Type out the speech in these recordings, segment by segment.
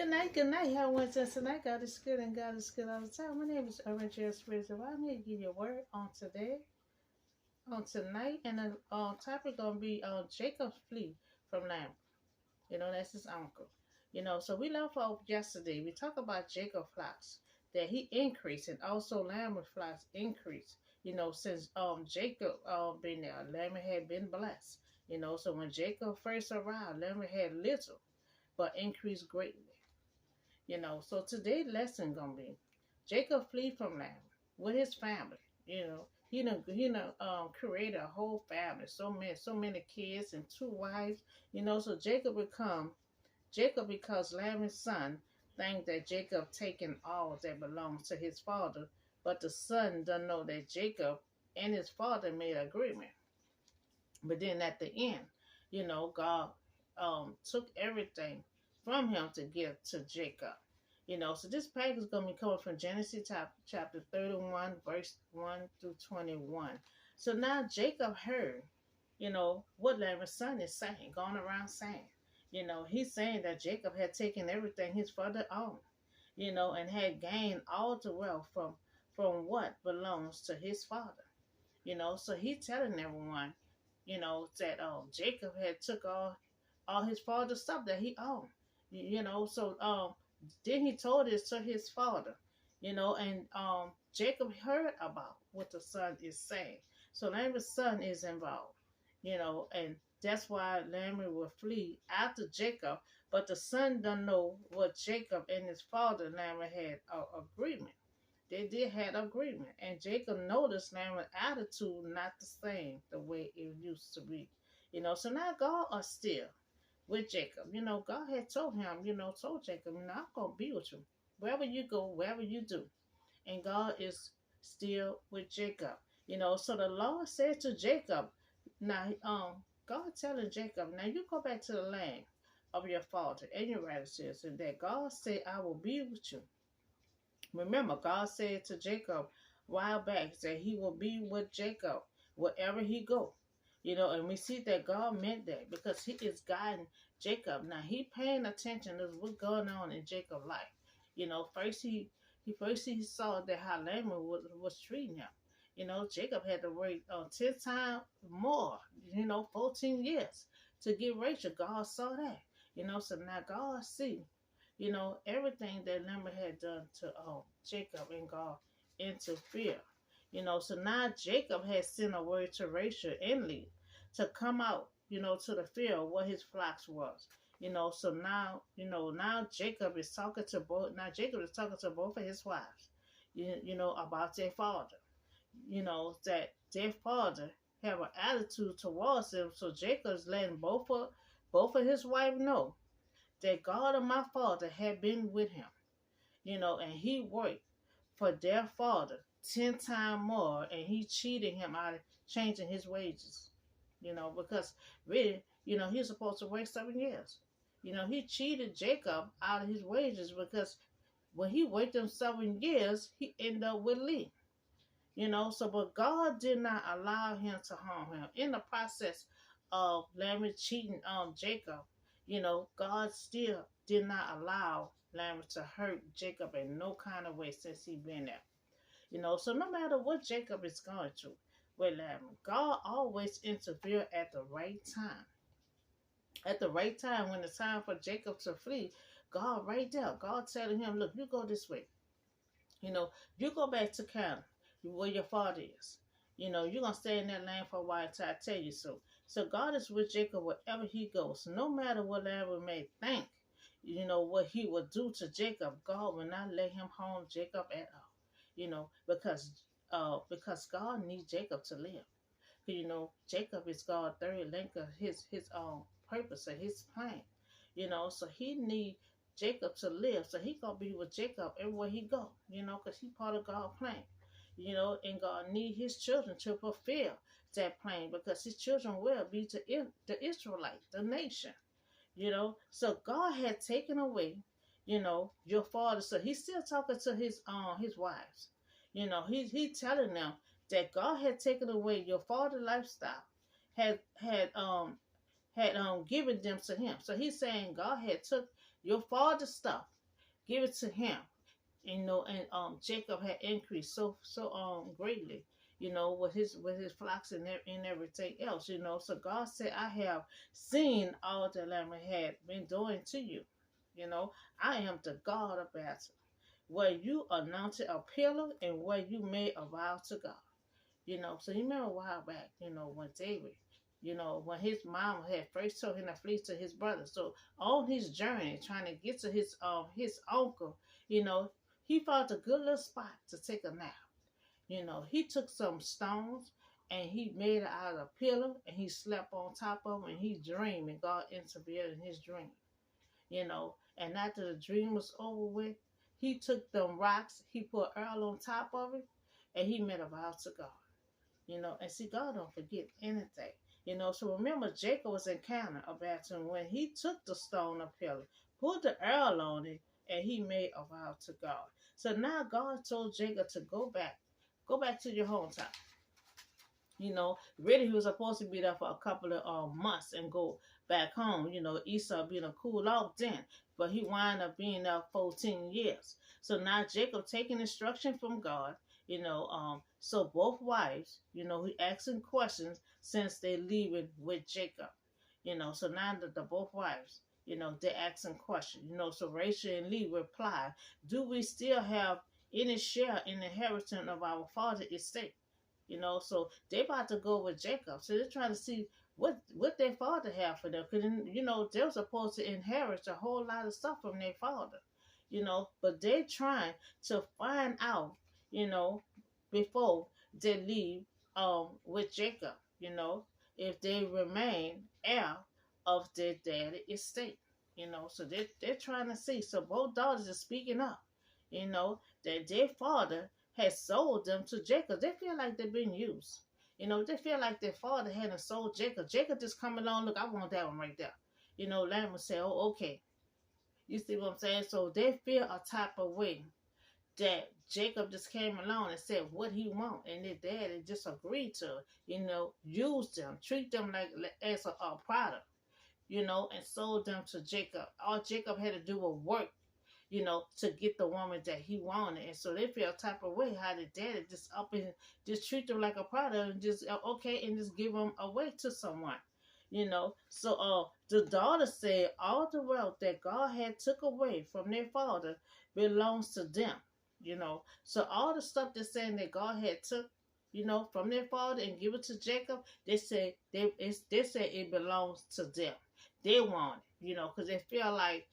Good night. How was that tonight? God is good and God is good all the time. My name is Orange Spirit. I'm here to give you a word on today, on tonight, and the topic gonna be Jacob flee from Laban. That's his uncle. So we left off yesterday. We talked about Jacob flocks that he increased, and also Laban flocks increased. Since Jacob been there, Laban had been blessed. So when Jacob first arrived, Laban had little, but increased greatly. So today's lesson gonna be Jacob flee from Laban with his family. Created a whole family, so many kids and two wives. So Jacob because Laban's son think that Jacob taken all that belongs to his father, but the son don't know that Jacob and his father made an agreement. But then at the end, God took everything from him to give to Jacob. So this passage is going to be coming from Genesis chapter 31, verse 1 through 21. So now Jacob heard, what Laban's son is saying, going around saying. He's saying that Jacob had taken everything his father owned, and had gained all the wealth from what belongs to his father. So he's telling everyone, that Jacob had took all his father's stuff that he owned. So then he told this to his father, and Jacob heard about what the son is saying. So Laban's son is involved, and that's why Laban will flee after Jacob, but the son don't know what Jacob and his father Laban had an agreement. They did have agreement, and Jacob noticed Laban's attitude not the same the way it used to be. So now God are still with Jacob. God had told him, told Jacob, I'm gonna be with you. Wherever you go, wherever you do. And God is still with Jacob. So the Lord said to Jacob, now God telling Jacob, now you go back to the land of your father and your relatives, and that God said, I will be with you. Remember, God said to Jacob a while back that he will be with Jacob wherever he go. And we see that God meant that because he is guiding Jacob. Now he paying attention to what's going on in Jacob's life. First he saw that how Laban was treating him. Jacob had to wait 10 times more, 14 years to get Rachel. God saw that. So now God see everything that Laban had done to Jacob, and God interfered. So now Jacob had sent a word to Rachel and Leah to come out, to the field where his flocks was. So now Jacob is talking to both of his wives, about their father. That their father have an attitude towards them. So Jacob's letting both of his wife know that God and my father had been with him, and he worked for their father 10 times more, and he cheated him out of changing his wages, because really, he's supposed to work 7 years. He cheated Jacob out of his wages because when he worked them 7 years, he ended up with Leah. But God did not allow him to harm him. In the process of Laban cheating on Jacob, God still did not allow Laban to hurt Jacob in no kind of way since he been there. So no matter what Jacob is going through with Laban, God always interfere at the right time. At the right time, when it's time for Jacob to flee, God right there, God telling him, look, you go this way. You go back to Canaan, where your father is. You're going to stay in that land for a while until I tell you so. So God is with Jacob wherever he goes. No matter what Laban may think, what he will do to Jacob, God will not let him harm Jacob at all. Because God needs Jacob to live. Jacob is God's third link of his purpose and his plan. So he need Jacob to live. So he gonna be with Jacob everywhere he go. Because he part of God's plan. And God need his children to fulfill that plan, because his children will be to the Israelite, the nation. So God had taken away, your father. So he's still talking to his wives. He telling them that God had taken away your father lifestyle, had given them to him. So he's saying God had took Your father's stuff, give it to him. And Jacob had increased so greatly, with his flocks and everything else, So God said, I have seen all that Laban had been doing to you. You know, I am the God of battle, where you anointed a pillar and where you made a vow to God. So you remember a while back, when David, when his mom had first told him to flee to his brother. So on his journey, trying to get to his uncle, you know, he found a good little spot to take a nap. He took some stones and he made it out of a pillow and he slept on top of it and he dreamed and God intervened in his dream. And after the dream was over with, he took them rocks, he put oil on top of it, and he made a vow to God. And see, God don't forget anything. So remember, Jacob was in Canaan about him when he took the stone of pillar, put the oil on it, and he made a vow to God. So now God told Jacob to go back to your hometown. Really he was supposed to be there for a couple of months and go back home. Esau being a cool off then, but he wound up being there 14 years. So now Jacob taking instruction from God. So both wives, he asking questions since they leaving with Jacob. So now the both wives, they asking questions. So Rachel and Lee reply, do we still have any share in the inheritance of our father's estate? So they about to go with Jacob. So they're trying to see what their father had for them. Because, they were supposed to inherit a whole lot of stuff from their father. But they trying to find out, before they leave with Jacob, if they remain heir of their daddy estate. So they're trying to see. So both daughters are speaking up, that their father had sold them to Jacob. They feel like they've been used. They feel like their father hadn't sold Jacob. Jacob just come along, look, I want that one right there. Laban would say, oh, okay. You see what I'm saying? So they feel a type of way that Jacob just came along and said what he want, and their daddy just agreed to, use them, treat them like as a product, and sold them to Jacob. All Jacob had to do was work, to get the woman that he wanted. And so they feel a type of way how the daddy just up and just treat them like a product and just okay and just give them away to someone. So the daughter said all the wealth that God had took away from their father belongs to them. So all the stuff they're saying that God had took, from their father and give it to Jacob, they say it belongs to them. They want it, because they feel like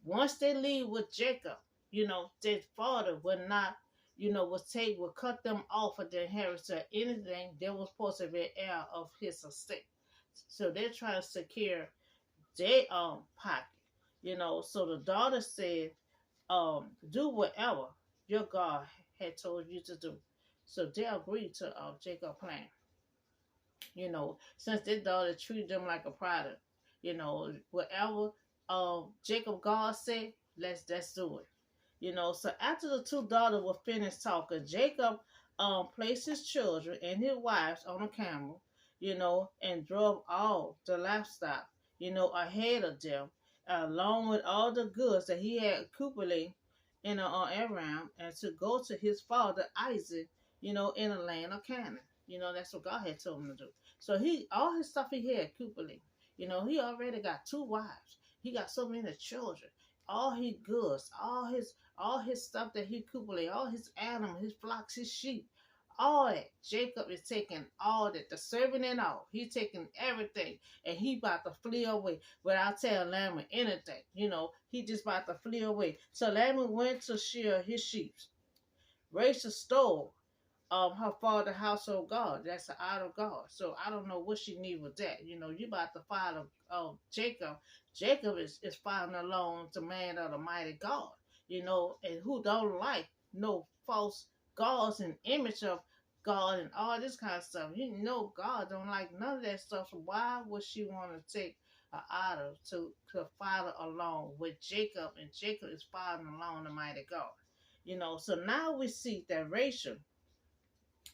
once they leave with Jacob, their father would not, would cut them off of their inheritance or anything that was supposed to be heir of his estate. So they're trying to secure their pocket, So the daughter said, do whatever your God had told you to do. So they agreed to Jacob's plan. Since their daughter treated them like a product, whatever Jacob God said, let's do it. So after the two daughters were finished talking, Jacob placed his children and his wives on a camel, and drove all the livestock, ahead of them, along with all the goods that he had accumulated on Aram, and to go to his father Isaac, in the land of Canaan. That's what God had told him to do. So all his stuff he had accumulated. He already got two wives. He got so many children. All his goods, all his stuff that he accumulated, all his animals, his flocks, his sheep, all that. Jacob is taking all that, the servant and all. He's taking everything, and he about to flee away without telling Laban anything. He just about to flee away. So Laban went to shear his sheep. Rachel stole her father's household god. That's an idol god. So I don't know what she need with that. You about to follow Jacob. Jacob is following along the man of the mighty God. And who don't like no false gods and image of God and all this kind of stuff. God don't like none of that stuff. So why would she want to take an idol to follow along with Jacob? And Jacob is following along the mighty God. So now we see that Rachel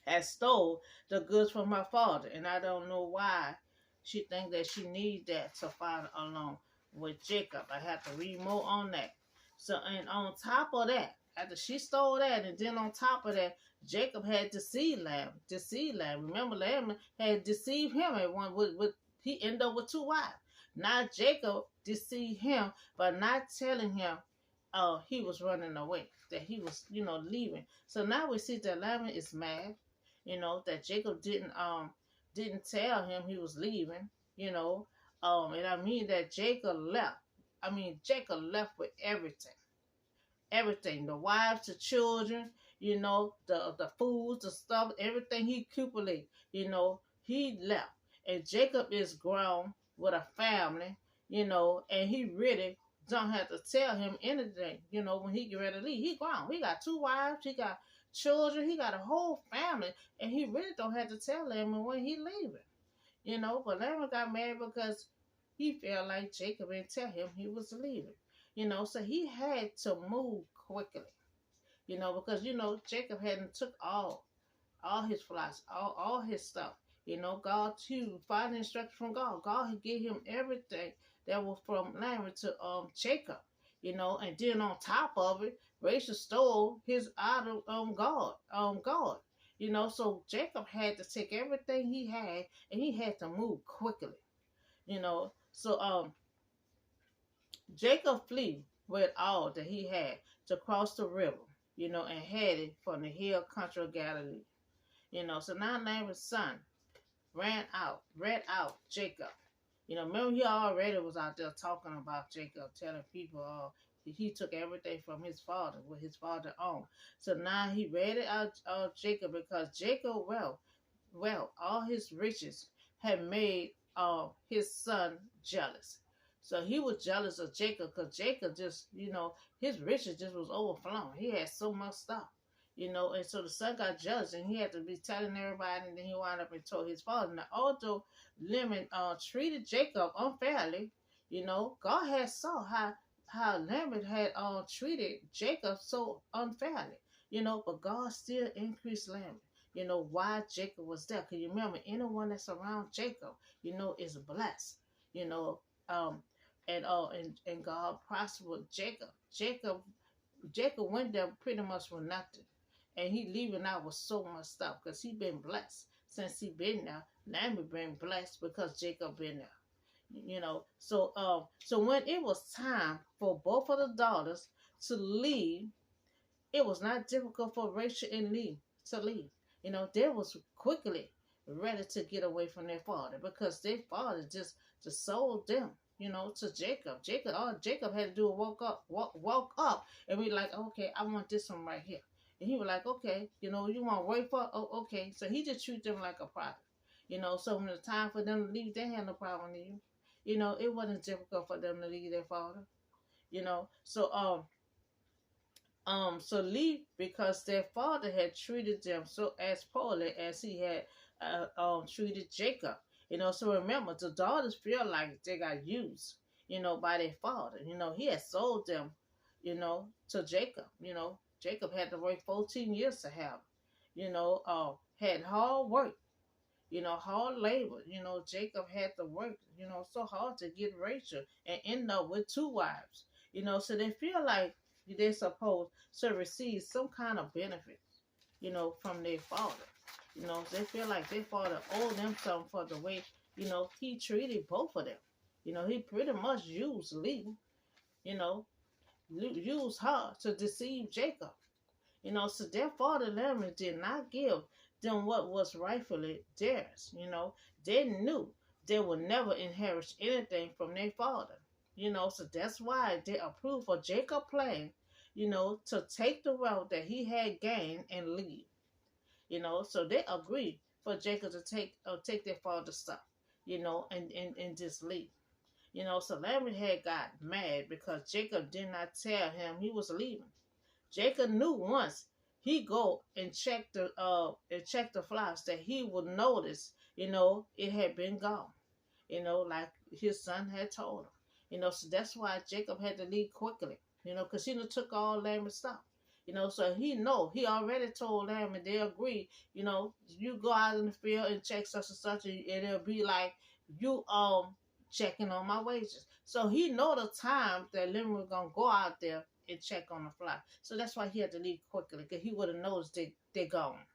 has stole the goods from her father, and I don't know why she think that she need that to follow along with Jacob. I have to read more on that. So, and on top of that, after she stole that, and then on top of that, Jacob had deceived Laban. Deceived Laban. Remember, Laban had deceived him at one. He ended up with two wives. Now Jacob deceived him by not telling him, he was running away, that he was, leaving. So now we see that Laban is mad. That Jacob didn't tell him he was leaving. And I mean that Jacob left. I mean, Jacob left with everything. Everything. The wives, the children, the foods, the stuff, everything he accumulated, he left. And Jacob is grown with a family, and he really don't have to tell him anything, when he get ready to leave. He grown. He got two wives, he got children, he got a whole family, and he really don't have to tell him when he leaving. But Laban got mad because he felt like Jacob didn't tell him he was leaving. So he had to move quickly. Because Jacob hadn't took all his flocks, all his stuff. God too, find instruction from God. God had gave him everything that was from Laban to Jacob. And then on top of it, Rachel stole his idol God. So Jacob had to take everything he had and he had to move quickly. So Jacob flee with all that he had to cross the river, and headed for the hill country of Galilee. So now Laban's son ran out Jacob. Remember he already was out there talking about Jacob, telling people he took everything from his father, what his father owned. So now he read it out Jacob because Jacob, all his riches had made his son jealous. So he was jealous of Jacob because Jacob just, his riches just was overflowing. He had so much stuff, and so the son got jealous and he had to be telling everybody, and then he wound up and told his father. Now, although Laban treated Jacob unfairly, God had saw how Laban had treated Jacob so unfairly, but God still increased Laban. Why Jacob was there. Because you remember, anyone that's around Jacob, is blessed, and God prospered Jacob. Jacob went there pretty much with nothing. And he leaving out with so much stuff because he been blessed since he been there. Laban been blessed because Jacob been there. So when it was time for both of the daughters to leave, it was not difficult for Rachel and Leah to leave. They was quickly ready to get away from their father because their father just sold them, to Jacob. Jacob had to do a walk up and be like, okay, I want this one right here. And he was like, okay, you want to wait for, okay. So he just treated them like a product. So when it's time for them to leave, they had no problem leaving. It wasn't difficult for them to leave their father. So leave because their father had treated them so as poorly as he had treated Jacob. So remember, the daughters feel like they got used, by their father. He had sold them, to Jacob. Jacob had to work 14 years to have, had hard work, hard labor. Jacob had to work, so hard to get Rachel and end up with two wives. So they feel like they're supposed to receive some kind of benefit, from their father. They feel like their father owed them something for the way, he treated both of them. He pretty much used Leah, used her to deceive Jacob. So their father Laban did not give them what was rightfully theirs. They knew they would never inherit anything from their father. So that's why they approved for Jacob's plan, to take the wealth that he had gained and leave. So they agreed for Jacob to take their father's stuff, and just leave. So Laban had got mad because Jacob did not tell him he was leaving. Jacob knew once he go and check the flocks that he would notice, it had been gone. Like his son had told him. So that's why Jacob had to leave quickly, because he took all Laban's stuff. So he already told Laban, they agreed, you go out in the field and check such and such, and it'll be like you checking on my wages. So he know the time that Lemon was gonna go out there and check on the flock. So that's why he had to leave quickly, because he would have noticed they gone.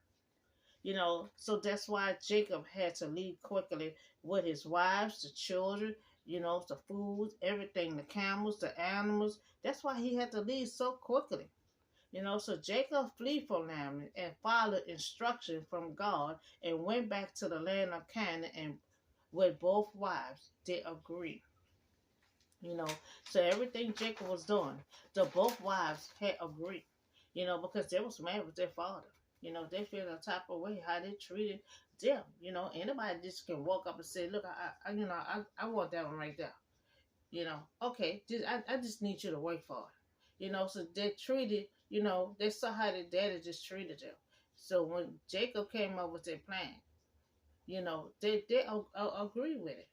So that's why Jacob had to leave quickly with his wives, the children, the food, everything, the camels, the animals. That's why he had to leave so quickly. So Jacob fled from Laban and followed instruction from God and went back to the land of Canaan, and with both wives they agreed. You know, so everything Jacob was doing, the both wives had agreed. Because they was mad with their father. They feel the type of way how they treated them. Anybody just can walk up and say, "Look, I want that one right there." Okay, I just need you to wait for it. So they treated, they saw how their daddy just treated them. So when Jacob came up with their plan, they agree with it.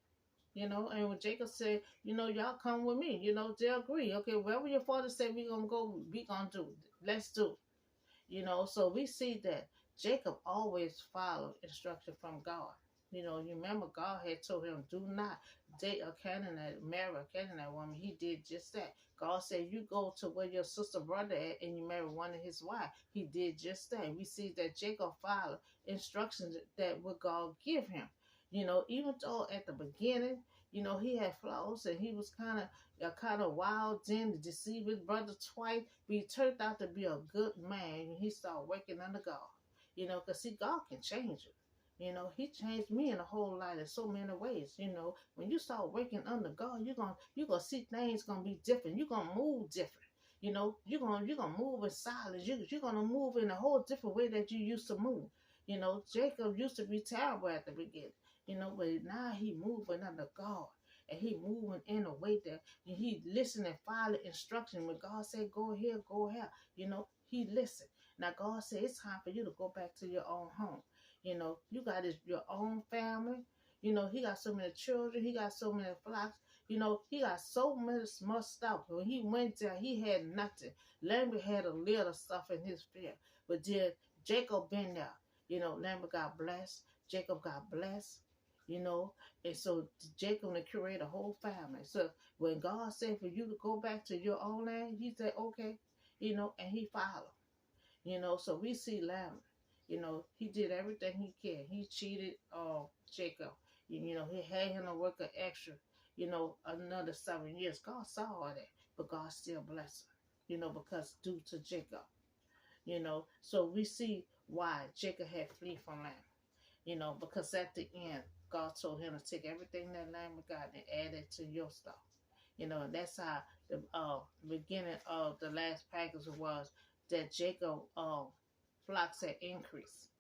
And when Jacob said, y'all come with me, they agree. Okay, wherever your father said we gonna go, we gonna do. Let's do. So we see that Jacob always followed instruction from God. You remember God had told him, do not date a Canaanite, marry a Canaanite woman. He did just that. God said, you go to where your sister brother at and you marry one of his wives. He did just that. We see that Jacob followed instructions that what God give him. Even though at the beginning, he had flaws and he was kind of wild then to deceive his brother twice, but he turned out to be a good man when he started working under God. Because see, God can change you. He changed me in a whole lot in so many ways. When you start working under God, you're gonna see things gonna be different. You're gonna move different. You're gonna move in silence. You're gonna move in a whole different way that you used to move. Jacob used to be terrible at the beginning. But now he moving under God. And he moving in a way that he listen and follow instruction. When God said go here, go here, he listened. Now God said it's time for you to go back to your own home. You got your own family. He got so many children. He got so many flocks. He got so much stuff. When he went there, he had nothing. Lambert had a little stuff in his field. But then Jacob been there. Lambert got blessed. Jacob got blessed. And so Jacob and created a whole family. So when God said for you to go back to your own land, he said, okay, and he followed. So we see Laban, he did everything he can. He cheated Jacob. He had him to work an extra, another 7 years. God saw all that, but God still blessed him, because due to Jacob, So we see why Jacob had flee from Laban, because at the end, God told him to take everything that Laban got and add it to your stuff. And that's how the beginning of the last package was, that Jacob flocks had increased.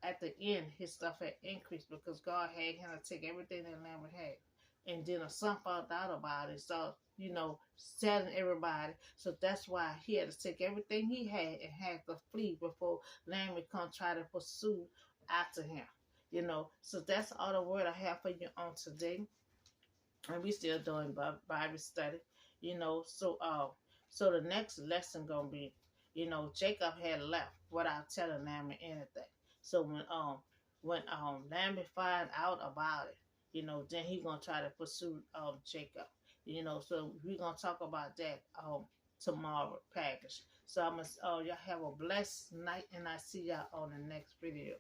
At the end, his stuff had increased because God had him to take everything that Laban had. And then a son found out about it, so selling everybody. So that's why he had to take everything he had and had to flee before Laban come try to pursue after him. So that's all the word I have for you on today, and we still doing Bible study. So the next lesson gonna be, Jacob had left without telling Laban anything. So when Laban find out about it, then he gonna try to pursue Jacob. So we're gonna talk about that tomorrow package. So I'm gonna y'all have a blessed night, and I see y'all on the next video.